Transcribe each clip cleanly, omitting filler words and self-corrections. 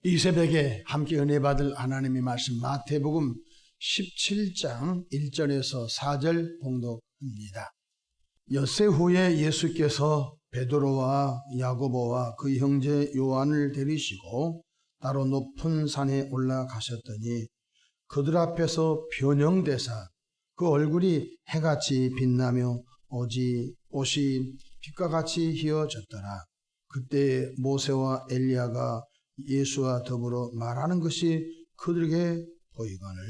이 새벽에 함께 은혜 받을 하나님의 말씀 마태복음 17장 1절에서 4절 봉독합니다. 엿새 후에 예수께서 베드로와 야고보와 그 형제 요한을 데리시고 따로 높은 산에 올라가셨더니 그들 앞에서 변형되사 그 얼굴이 해같이 빛나며 옷이 빛과 같이 휘어졌더라. 그때 모세와 엘리야가 예수와 더불어 말하는 것이 그들에게 보이거늘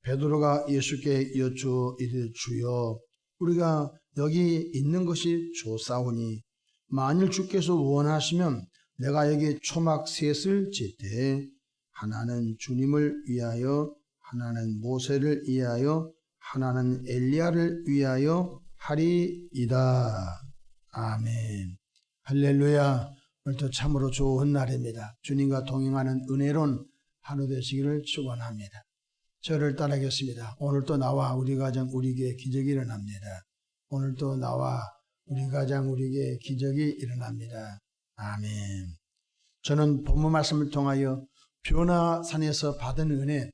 베드로가 예수께 여쭈어 이르되 주여 우리가 여기 있는 것이 좋사오니 만일 주께서 원하시면 내가 여기 초막 셋을 짓되 하나는 주님을 위하여 하나는 모세를 위하여 하나는 엘리야를 위하여 하리이다. 아멘. 할렐루야. 오늘도 참으로 좋은 날입니다. 주님과 동행하는 은혜로운 하루 되시기를 축원합니다. 저를 따르겠습니다. 오늘도 나와 우리 가정 우리에게 기적이 일어납니다. 오늘도 나와 우리 가정 우리에게 기적이 일어납니다. 아멘. 저는 본문 말씀을 통하여 변화산에서 받은 은혜,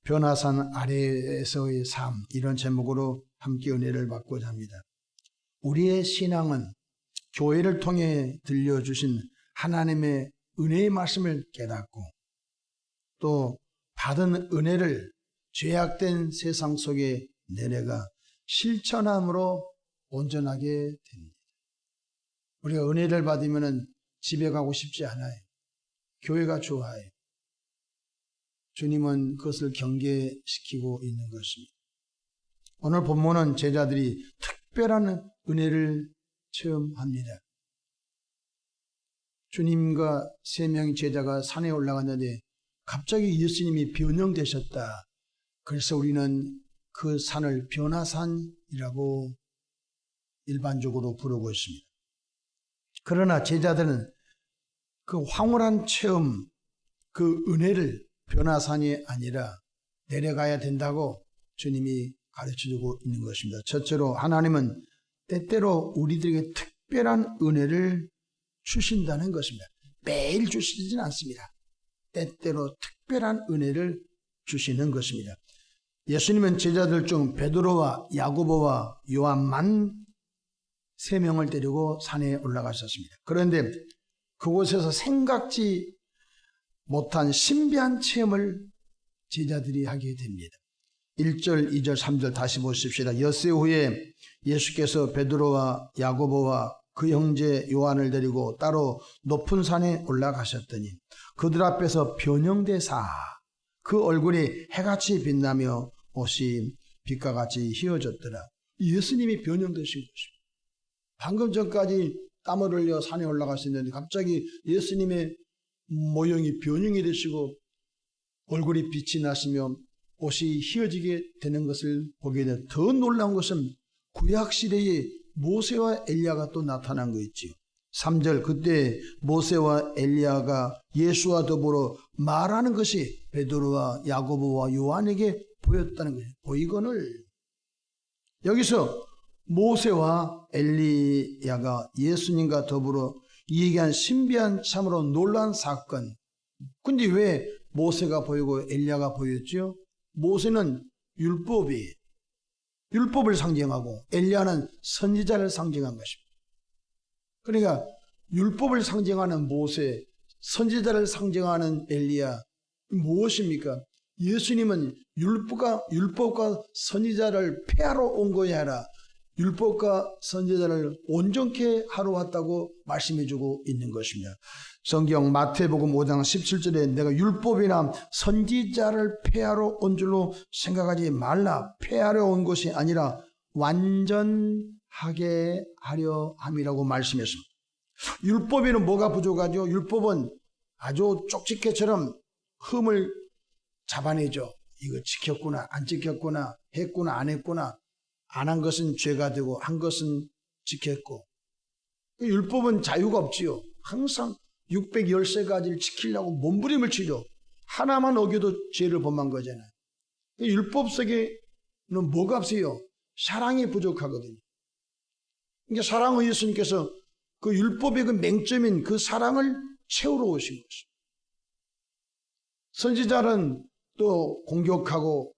변화산 아래에서의 삶, 이런 제목으로 함께 은혜를 받고자 합니다. 우리의 신앙은 교회를 통해 들려주신 하나님의 은혜의 말씀을 깨닫고 또 받은 은혜를 죄악된 세상 속에 내려가 실천함으로 온전하게 됩니다. 우리가 은혜를 받으면 집에 가고 싶지 않아요. 교회가 좋아요. 주님은 그것을 경계시키고 있는 것입니다. 오늘 본문은 제자들이 특별한 은혜를 체험합니다. 주님과 세 명의 제자가 산에 올라갔는데 갑자기 예수님이 변형되셨다. 그래서 우리는 그 산을 변화산이라고 일반적으로 부르고 있습니다. 그러나 제자들은 그 황홀한 체험, 그 은혜를 변화산이 아니라 내려가야 된다고 주님이 가르쳐주고 있는 것입니다. 첫째로 하나님은 때때로 우리들에게 특별한 은혜를 주신다는 것입니다. 매일 주시진 않습니다. 때때로 특별한 은혜를 주시는 것입니다. 예수님은 제자들 중 베드로와 야고보와 요한만 3명을 데리고 산에 올라가셨습니다. 그런데 그곳에서 생각지 못한 신비한 체험을 제자들이 하게 됩니다. 1절, 2절, 3절 다시 보십시다. 엿새 후에 예수께서 베드로와 야고보와 그 형제 요한을 데리고 따로 높은 산에 올라가셨더니 그들 앞에서 변형되사 그 얼굴이 해같이 빛나며 옷이 빛과 같이 휘어졌더라. 예수님이 변형되신 것입니다. 방금 전까지 땀을 흘려 산에 올라가셨는데 갑자기 예수님의 모형이 변형이 되시고 얼굴이 빛이 나시며 옷이 휘어지게 되는 것을 보게 되는 더 놀라운 것은 구약시대에 모세와 엘리야가 또 나타난 거 있지요. 3절 그때 모세와 엘리야가 예수와 더불어 말하는 것이 베드로와 야고보와 요한에게 보였다는 거예요. 보이거늘 여기서 모세와 엘리야가 예수님과 더불어 얘기한 신비한 참으로 놀라운 사건. 근데 왜 모세가 보이고 엘리야가 보였죠? 모세는 율법을 상징하고 엘리야는 선지자를 상징한 것입니다. 그러니까 율법을 상징하는 모세, 선지자를 상징하는 엘리야, 무엇입니까? 예수님은 율법과 선지자를 폐하러 온 것이 아니라 율법과 선지자를 온전케 하러 왔다고 말씀해주고 있는 것입니다. 성경 마태복음 5장 17절에 내가 율법이나 선지자를 폐하러 온 줄로 생각하지 말라. 폐하러 온 것이 아니라 완전하게 하려 함이라고 말씀했습니다. 율법에는 뭐가 부족하죠? 율법은 아주 쪽집게처럼 흠을 잡아내죠. 이거 지켰구나 안 지켰구나 했구나 안 했구나 안 한 것은 죄가 되고 한 것은 지켰고. 율법은 자유가 없지요. 항상 613가지를 지키려고 몸부림을 치죠. 하나만 어겨도 죄를 범한 거잖아요. 율법 속에는 뭐가 없어요? 사랑이 부족하거든요. 그러니까 사랑의 예수님께서 그 율법의 그 맹점인 그 사랑을 채우러 오신 것입니다. 선지자는 또 공격하고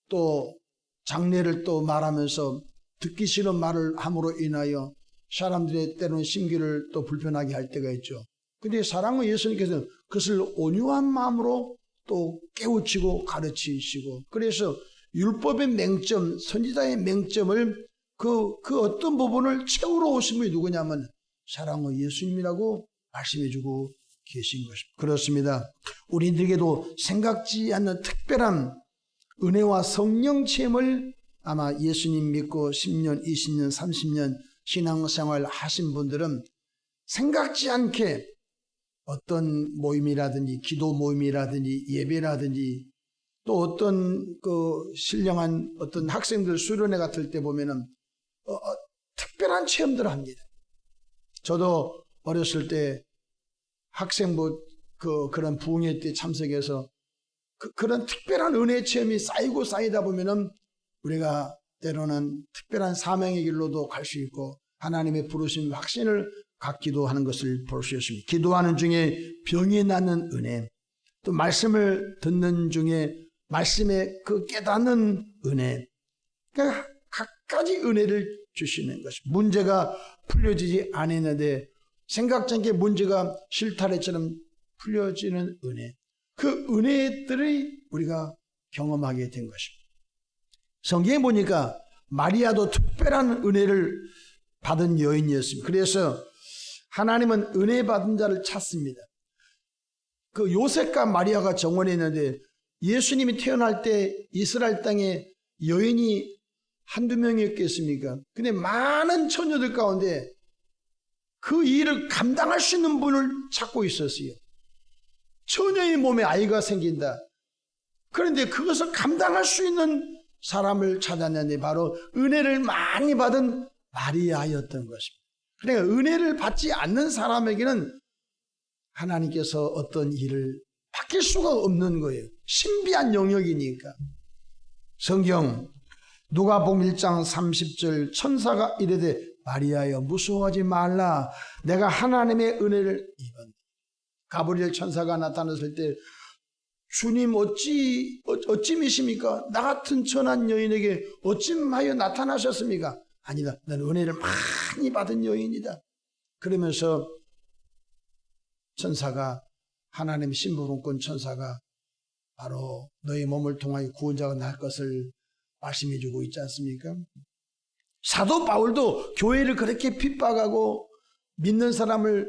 또 장례를 또 말하면서 듣기 싫은 말을 함으로 인하여 사람들의 때로는 심기를 또 불편하게 할 때가 있죠. 근데 사랑의 예수님께서는 그것을 온유한 마음으로 또 깨우치고 가르치시고, 그래서 율법의 맹점, 선지자의 맹점을 그 어떤 부분을 채우러 오신 분이 누구냐면 사랑의 예수님이라고 말씀해주고 계신 것입니다. 그렇습니다. 우리들에게도 생각지 않는 특별한 은혜와 성령 체험을 아마 예수님 믿고 10년, 20년, 30년 신앙생활 하신 분들은 생각지 않게 어떤 모임이라든지 기도 모임이라든지 예배라든지 또 어떤 신령한 어떤 학생들 수련회 같을 때 보면은 특별한 체험들을 합니다. 저도 어렸을 때 학생부 그런 부흥회 때 참석해서 그런 특별한 은혜 체험이 쌓이고 쌓이다 보면은 우리가 때로는 특별한 사명의 길로도 갈 수 있고 하나님의 부르심 확신을 갖기도 하는 것을 볼 수 있습니다. 기도하는 중에 병이 낫는 은혜, 또 말씀을 듣는 중에 말씀에 그 깨닫는 은혜, 그러니까 각가지 은혜를 주시는 것입니다. 문제가 풀려지지 않았는데 생각지 않게 문제가 실타래처럼 풀려지는 은혜, 그 은혜들이 우리가 경험하게 된 것입니다. 성경에 보니까 마리아도 특별한 은혜를 받은 여인이었습니다. 그래서 하나님은 은혜 받은 자를 찾습니다. 그 요셉과 마리아가 정원에 있는데 예수님이 태어날 때 이스라엘 땅에 여인이 한두 명이었겠습니까? 근데 많은 처녀들 가운데 그 일을 감당할 수 있는 분을 찾고 있었어요. 처녀의 몸에 아이가 생긴다. 그런데 그것을 감당할 수 있는 사람을 찾았는데 바로 은혜를 많이 받은 마리아였던 것입니다. 그러니까 은혜를 받지 않는 사람에게는 하나님께서 어떤 일을 바뀔 수가 없는 거예요. 신비한 영역이니까. 성경 누가복음 1장 30절 천사가 이르되 마리아여 무서워하지 말라 내가 하나님의 은혜를 입었네. 가브리엘 천사가 나타났을 때 주님 어찌미십니까? 나 같은 천한 여인에게 어찌하여 나타나셨습니까? 아니다. 나는 은혜를 많이 받은 여인이다. 그러면서 천사가 하나님 심부름꾼 천사가 바로 너희 몸을 통하여 구원자가 날 것을 말씀해 주고 있지 않습니까? 사도 바울도 교회를 그렇게 핍박하고 믿는 사람을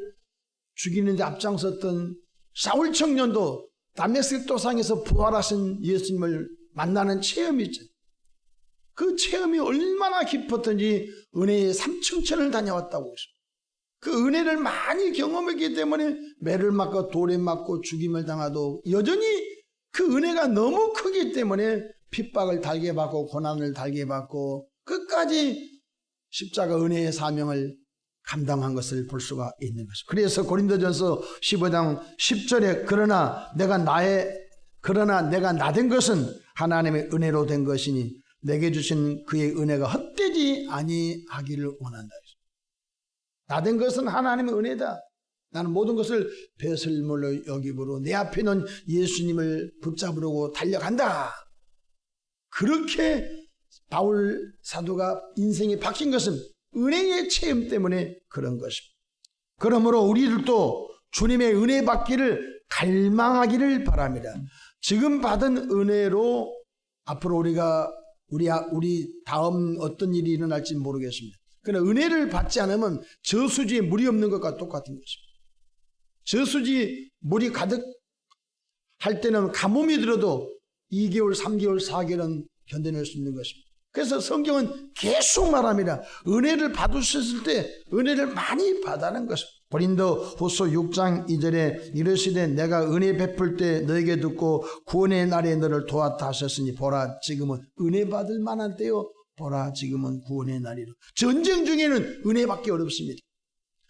죽이는 데 앞장섰던 사울 청년도 다메섹 도상에서 부활하신 예수님을 만나는 체험이 있죠. 그 체험이 얼마나 깊었던지 은혜의 삼층천을 다녀왔다고 했습니다. 그 은혜를 많이 경험했기 때문에 매를 맞고 돌에 맞고 죽임을 당하도 여전히 그 은혜가 너무 크기 때문에 핍박을 달게 받고 고난을 달게 받고 끝까지 십자가 은혜의 사명을 감당한 것을 볼 수가 있는 것입니다. 그래서 고린도전서 15장 10절에 그러나 내가 나 된 것은 하나님의 은혜로 된 것이니 내게 주신 그의 은혜가 헛되지 아니하기를 원한다. 나 된 것은 하나님의 은혜다. 나는 모든 것을 배설물로 여기므로 내 앞에 있는 예수님을 붙잡으려고 달려간다. 그렇게 바울 사도가 인생이 바뀐 것은 은혜의 체험 때문에 그런 것입니다. 그러므로 우리들도 주님의 은혜 받기를 갈망하기를 바랍니다. 지금 받은 은혜로 앞으로 우리 다음 어떤 일이 일어날지 모르겠습니다. 그러나 은혜를 받지 않으면 저수지에 물이 없는 것과 똑같은 것입니다. 저수지 물이 가득 할 때는 가뭄이 들어도 2개월, 3개월, 4개월은 견뎌낼 수 있는 것입니다. 그래서 성경은 계속 말합니다. 은혜를 받으셨을 때 은혜를 많이 받아는 것입니다. 고린도후서 6장 2절에 이르시되 내가 은혜 베풀 때 너에게 듣고 구원의 날에 너를 도왔다 하셨으니 보라 지금은 은혜 받을 만한 때요 보라 지금은 구원의 날이로. 전쟁 중에는 은혜밖에 어렵습니다.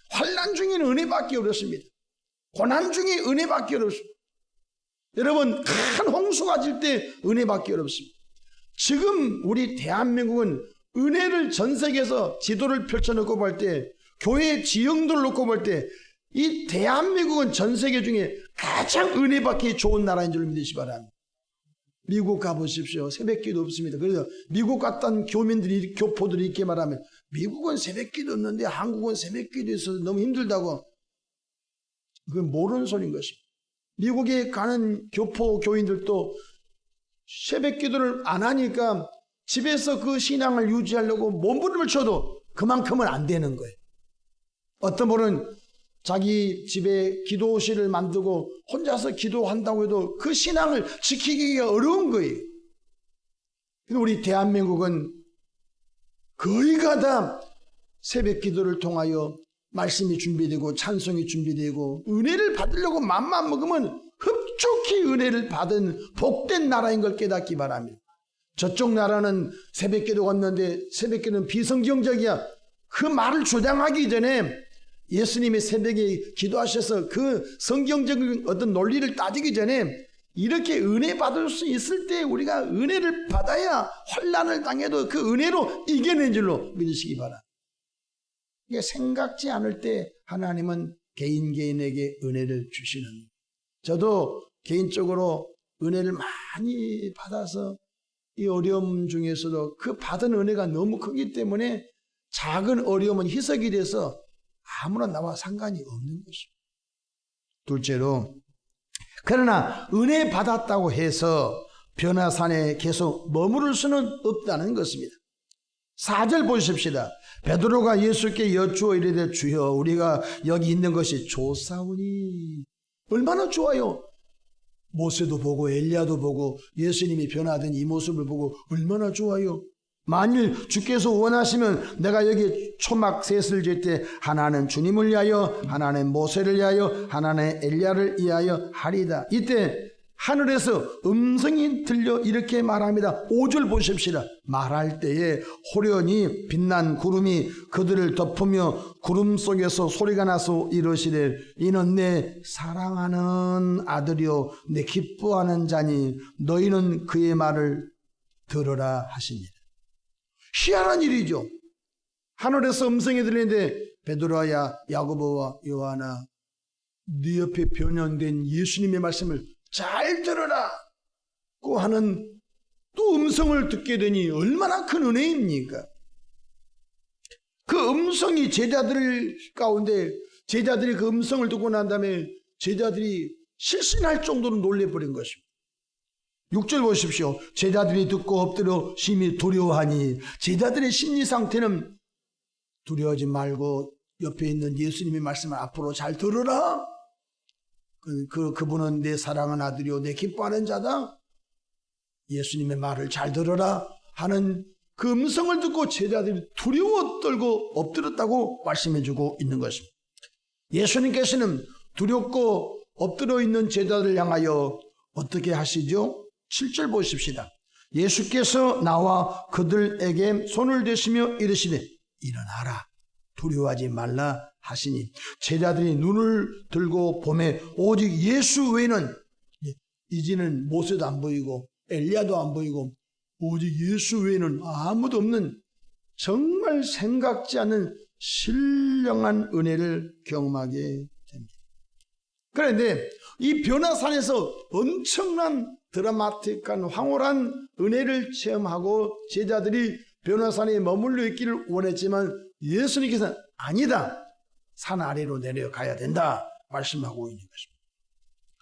환난 중에는 은혜밖에 어렵습니다. 고난 중에 은혜밖에 어렵습니다. 여러분 큰 홍수가 질 때 은혜밖에 어렵습니다. 지금 우리 대한민국은 은혜를 전 세계에서 지도를 펼쳐놓고 볼 때 교회 지형들을 놓고 볼 때 이 대한민국은 전 세계 중에 가장 은혜 받기 좋은 나라인 줄 믿으시 바랍니다. 미국 가보십시오. 새벽기도 없습니다. 그래서 미국 갔던 교포들이 이렇게 말하면 미국은 새벽기도 없는데 한국은 새벽기도 있어서 너무 힘들다고. 그건 모르는 소리인 것입니다. 미국에 가는 교포 교인들도 새벽기도를 안 하니까 집에서 그 신앙을 유지하려고 몸부림을 쳐도 그만큼은 안 되는 거예요. 어떤 분은 자기 집에 기도실을 만들고 혼자서 기도한다고 해도 그 신앙을 지키기가 어려운 거예요. 근데 우리 대한민국은 거의가 다 새벽 기도를 통하여 말씀이 준비되고 찬송이 준비되고 은혜를 받으려고 맘만 먹으면 흡족히 은혜를 받은 복된 나라인 걸 깨닫기 바랍니다. 저쪽 나라는 새벽 기도가 없는데 새벽 기도는 비성경적이야. 그 말을 주장하기 전에 예수님이 새벽에 기도하셔서 그 성경적인 어떤 논리를 따지기 전에 이렇게 은혜 받을 수 있을 때 우리가 은혜를 받아야 환난을 당해도 그 은혜로 이겨낸 줄로 믿으시기 바랍니다. 이게 생각지 않을 때 하나님은 개인에게 은혜를 주시는. 저도 개인적으로 은혜를 많이 받아서 이 어려움 중에서도 그 받은 은혜가 너무 크기 때문에 작은 어려움은 희석이 돼서 아무나 나와 상관이 없는 것입니다. 둘째로, 그러나 은혜 받았다고 해서 변화산에 계속 머무를 수는 없다는 것입니다. 4절 보십시다. 베드로가 예수께 여쭈어 이르되 주여 우리가 여기 있는 것이 좋사오니. 얼마나 좋아요. 모세도 보고 엘리야도 보고 예수님이 변화된 이 모습을 보고 얼마나 좋아요. 만일 주께서 원하시면 내가 여기 초막 셋을 질 때 하나는 주님을 위하여 하나는 모세를 위하여 하나는 엘리야를 위하여 하리다. 이때 하늘에서 음성이 들려 이렇게 말합니다. 5절 보십시다. 말할 때에 호련히 빛난 구름이 그들을 덮으며 구름 속에서 소리가 나서 이르시되 이는 내 사랑하는 아들이요 내 기뻐하는 자니 너희는 그의 말을 들으라 하시니라. 희한한 일이죠. 하늘에서 음성이 들리는데 베드로야 야고보와 요한아 네 옆에 변형된 예수님의 말씀을 잘 들어라 고 하는 또 음성을 듣게 되니 얼마나 큰 은혜입니까? 그 음성이 제자들 가운데 제자들이 그 음성을 듣고 난 다음에 제자들이 실신할 정도로 놀래버린 것입니다. 6절 보십시오. 제자들이 듣고 엎드려 심히 두려워하니. 제자들의 심리 상태는 두려워하지 말고 옆에 있는 예수님의 말씀을 앞으로 잘 들으라. 그분은 내 사랑하는 아들이요 내 기뻐하는 자다. 예수님의 말을 잘 들으라 하는 그 음성을 듣고 제자들이 두려워 떨고 엎드렸다고 말씀해주고 있는 것입니다. 예수님께서는 두렵고 엎드려 있는 제자들을 향하여 어떻게 하시죠? 7절 보십시다. 예수께서 나와 그들에게 손을 대시며 이르시되 일어나라 두려워하지 말라 하시니 제자들이 눈을 들고 보매 오직 예수 외에는 이제는 모세도 안 보이고 엘리야도 안 보이고 오직 예수 외에는 아무도 없는 정말 생각지 않은 신령한 은혜를 경험하게 됩니다. 그런데 이 변화산에서 엄청난 드라마틱한 황홀한 은혜를 체험하고 제자들이 변화산에 머물러 있기를 원했지만 예수님께서는 아니다. 산 아래로 내려가야 된다 말씀하고 있는 것입니다.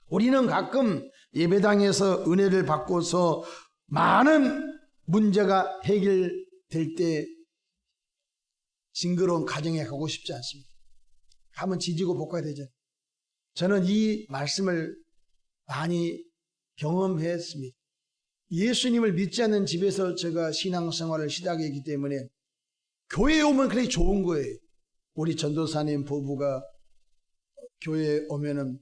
우리는 가끔 예배당에서 은혜를 받고서 많은 문제가 해결될 때 징그러운 가정에 가고 싶지 않습니다. 가면 지지고 볶아야 되잖아요. 저는 이 말씀을 많이 경험했습니다. 예수님을 믿지 않는 집에서 제가 신앙생활을 시작했기 때문에 교회에 오면 그게 좋은 거예요. 우리 전도사님 부부가 교회에 오면은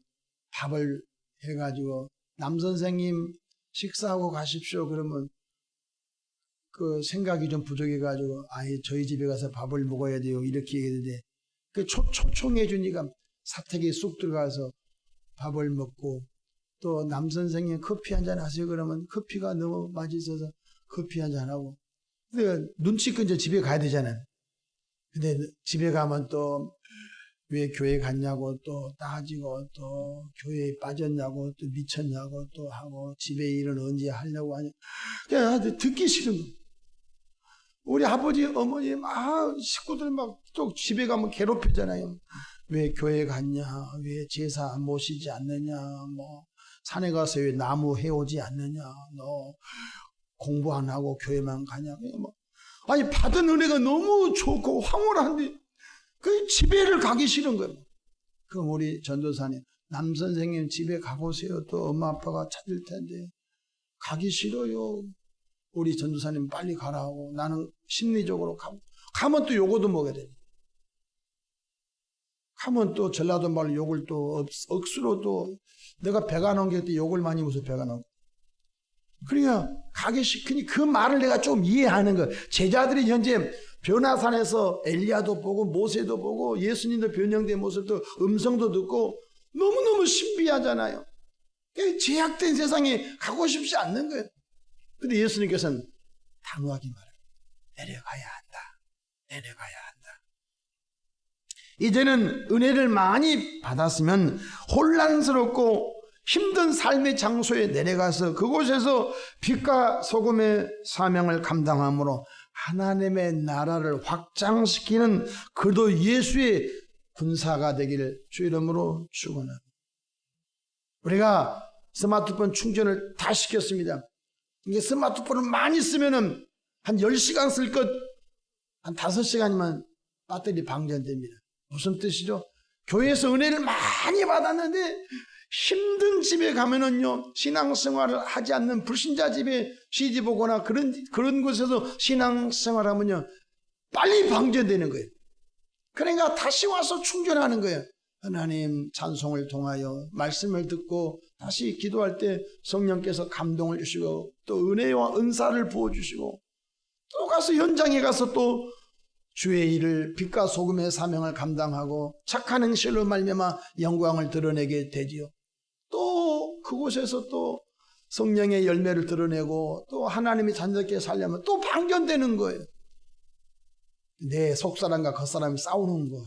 밥을 해가지고 남선생님 식사하고 가십시오. 그러면 그 생각이 좀 부족해가지고 아예 저희 집에 가서 밥을 먹어야 돼요. 이렇게 얘기했는데 그 초청해 주니까 사택에 쑥 들어가서 밥을 먹고 또 남선생님 커피 한잔 하세요. 그러면 커피가 너무 맛있어서 커피 한잔 하고 근데 눈치 끊자 집에 가야 되잖아요. 근데 집에 가면 또 왜 교회 갔냐고 또 따지고 또 교회에 빠졌냐고 또 미쳤냐고 또 하고 집에 일은 언제 하려고 하냐. 그냥 듣기 싫은 거. 우리 아버지 어머니 식구들 막 또 집에 가면 괴롭히잖아요. 왜 교회 갔냐, 왜 제사 안 모시지 않느냐, 뭐 산에 가서 왜 나무 해오지 않느냐, 너 공부 안 하고 교회만 가냐. 뭐. 아니 받은 은혜가 너무 좋고 황홀한데 그 집에를 가기 싫은 거예요. 그럼 우리 전도사님, 남 선생님 집에 가보세요. 또 엄마 아빠가 찾을 텐데 가기 싫어요. 우리 전도사님 빨리 가라고. 나는 심리적으로 가면 또 요거도 먹어야 돼. 가면 또 전라도 말로 욕을 또 억수로 또 내가 배가 넘길 때 욕을 많이 먹어서 배가 넘겨. 그러니까 가기 싫으니 그 말을 내가 좀 이해하는 거예요. 제자들이 현재 변화산에서 엘리야도 보고 모세도 보고 예수님도 변형된 모습도 음성도 듣고 너무너무 신비하잖아요. 제약된 세상에 가고 싶지 않는 거예요. 근데 예수님께서는 단호하게 말해요. 내려가야 한다. 내려가야 한다. 이제는 은혜를 많이 받았으면 혼란스럽고 힘든 삶의 장소에 내려가서 그곳에서 빛과 소금의 사명을 감당함으로 하나님의 나라를 확장시키는 그도 예수의 군사가 되기를 주 이름으로 축원합니다. 우리가 스마트폰 충전을 다 시켰습니다. 이게 스마트폰을 많이 쓰면은 한 10시간 쓸 것 한 5시간이면 배터리 방전됩니다. 무슨 뜻이죠? 교회에서 은혜를 많이 받았는데 힘든 집에 가면은요, 신앙생활을 하지 않는 불신자 집에 시집 오거나 그런 곳에서 신앙생활 하면요, 빨리 방전되는 거예요. 그러니까 다시 와서 충전하는 거예요. 하나님 찬송을 통하여 말씀을 듣고 다시 기도할 때 성령께서 감동을 주시고 또 은혜와 은사를 부어주시고 또 가서 현장에 가서 또 주의 일을 빛과 소금의 사명을 감당하고 착한 행실로 말미암아 영광을 드러내게 되지요. 또 그곳에서 또 성령의 열매를 드러내고 또 하나님이 자녀답게 살려면 또 방전되는 거예요. 내 속사람과 겉사람이 싸우는 거예요.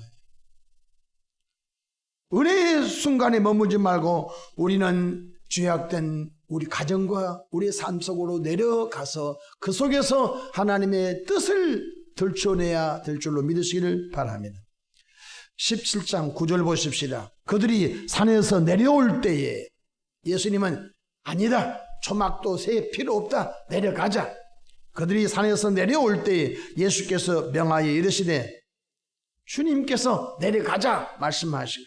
은혜의 순간에 머무지 말고 우리는 죄악된 우리 가정과 우리의 삶 속으로 내려가서 그 속에서 하나님의 뜻을 들춰내야 될 줄로 믿으시기를 바랍니다. 17장 9절 보십시다. 그들이 산에서 내려올 때에 예수님은 아니다, 초막도 새 필요 없다, 내려가자. 그들이 산에서 내려올 때에 예수께서 명하여 이르시되 주님께서 내려가자 말씀하시고,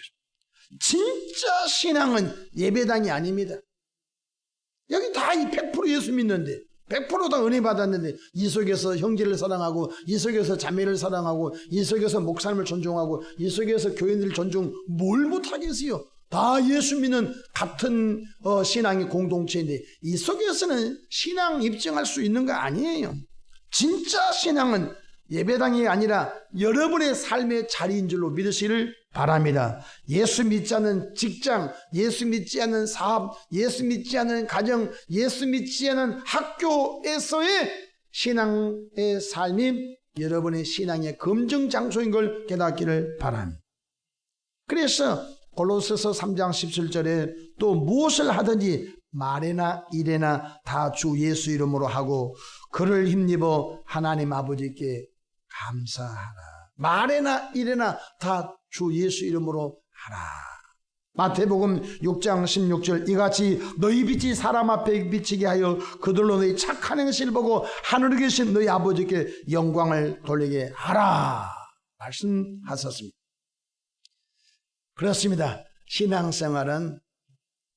진짜 신앙은 예배당이 아닙니다. 여기 다 100% 예수 믿는데 100% 다 은혜 받았는데 이 속에서 형제를 사랑하고 이 속에서 자매를 사랑하고 이 속에서 목사님을 존중하고 이 속에서 교인들을 존중 뭘 못하겠어요. 다 예수 믿는 같은 신앙의 공동체인데 이 속에서는 신앙 입증할 수 있는 거 아니에요. 진짜 신앙은 예배당이 아니라 여러분의 삶의 자리인 줄로 믿으시기를 바랍니다. 예수 믿지 않는 직장, 예수 믿지 않는 사업, 예수 믿지 않는 가정, 예수 믿지 않는 학교에서의 신앙의 삶이 여러분의 신앙의 검증 장소인 걸 깨닫기를 바랍니다. 그래서 골로새서 3장 17절에 또 무엇을 하든지 말에나 일에나 다 주 예수 이름으로 하고 그를 힘입어 하나님 아버지께 감사하라. 말에나 일에나 다 주 예수 이름으로 하라. 마태복음 6장 16절 이같이 너희 빛이 사람 앞에 비치게 하여 그들로 너희 착한 행실을 보고 하늘에 계신 너희 아버지께 영광을 돌리게 하라 말씀하셨습니다. 그렇습니다. 신앙생활은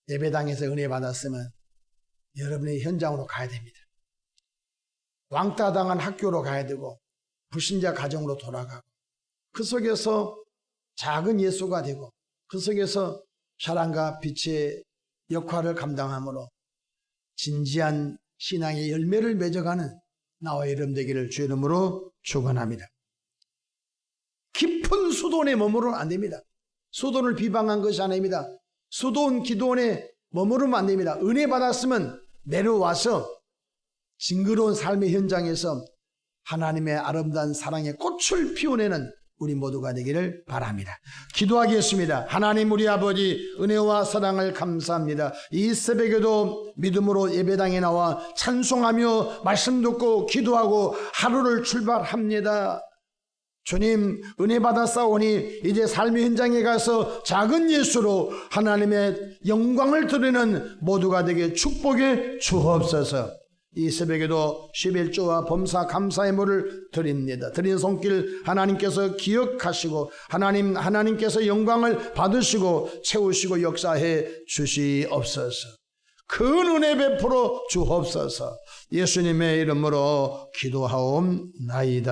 예배당에서 은혜 받았으면 여러분의 현장으로 가야 됩니다. 왕따 당한 학교로 가야 되고 불신자 가정으로 돌아가고 그 속에서 작은 예수가 되고 그 속에서 사랑과 빛의 역할을 감당함으로 진지한 신앙의 열매를 맺어가는 나와 여러분 되기를 주의 이름으로 축원합니다. 깊은 수도원에 머무르면 안 됩니다. 수도원을 비방한 것이 아닙니다. 수도원 기도원에 머무르면 안 됩니다. 은혜 받았으면 내려와서 징그러운 삶의 현장에서 하나님의 아름다운 사랑의 꽃을 피워내는 우리 모두가 되기를 바랍니다. 기도하겠습니다. 하나님 우리 아버지 은혜와 사랑을 감사합니다. 이 새벽에도 믿음으로 예배당에 나와 찬송하며 말씀 듣고 기도하고 하루를 출발합니다. 주님 은혜 받아 싸우니 이제 삶의 현장에 가서 작은 예수로 하나님의 영광을 드리는 모두가 되게 축복해 주옵소서. 이 새벽에도 11조와 범사 감사의 물을 드립니다. 드린 손길 하나님께서 기억하시고 하나님께서 영광을 받으시고 채우시고 역사해 주시옵소서. 큰 은혜 베풀어 주옵소서. 예수님의 이름으로 기도하옵나이다.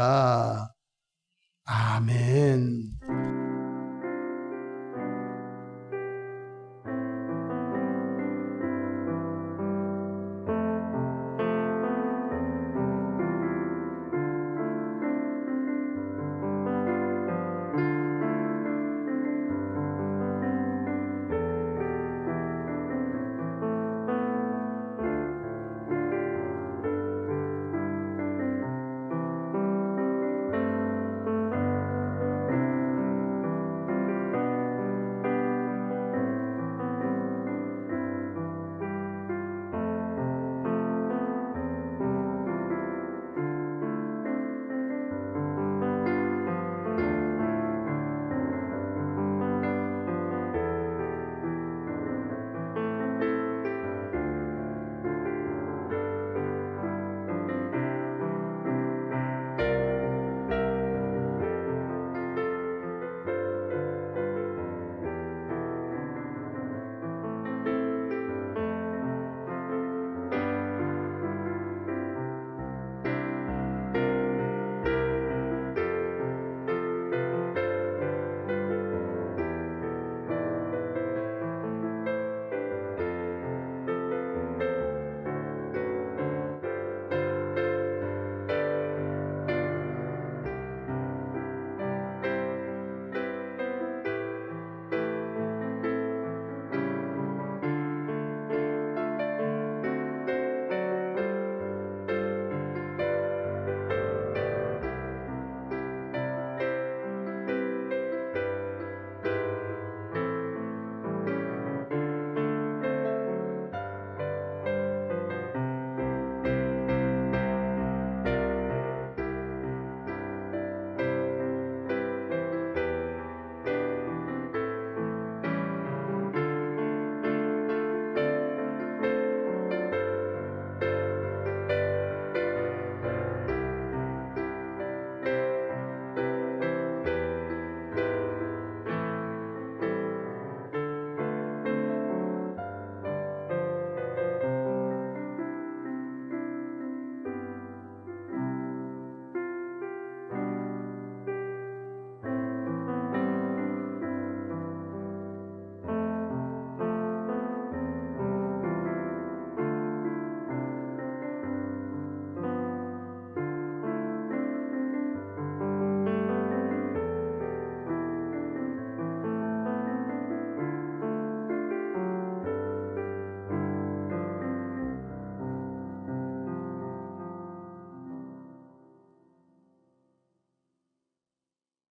아멘.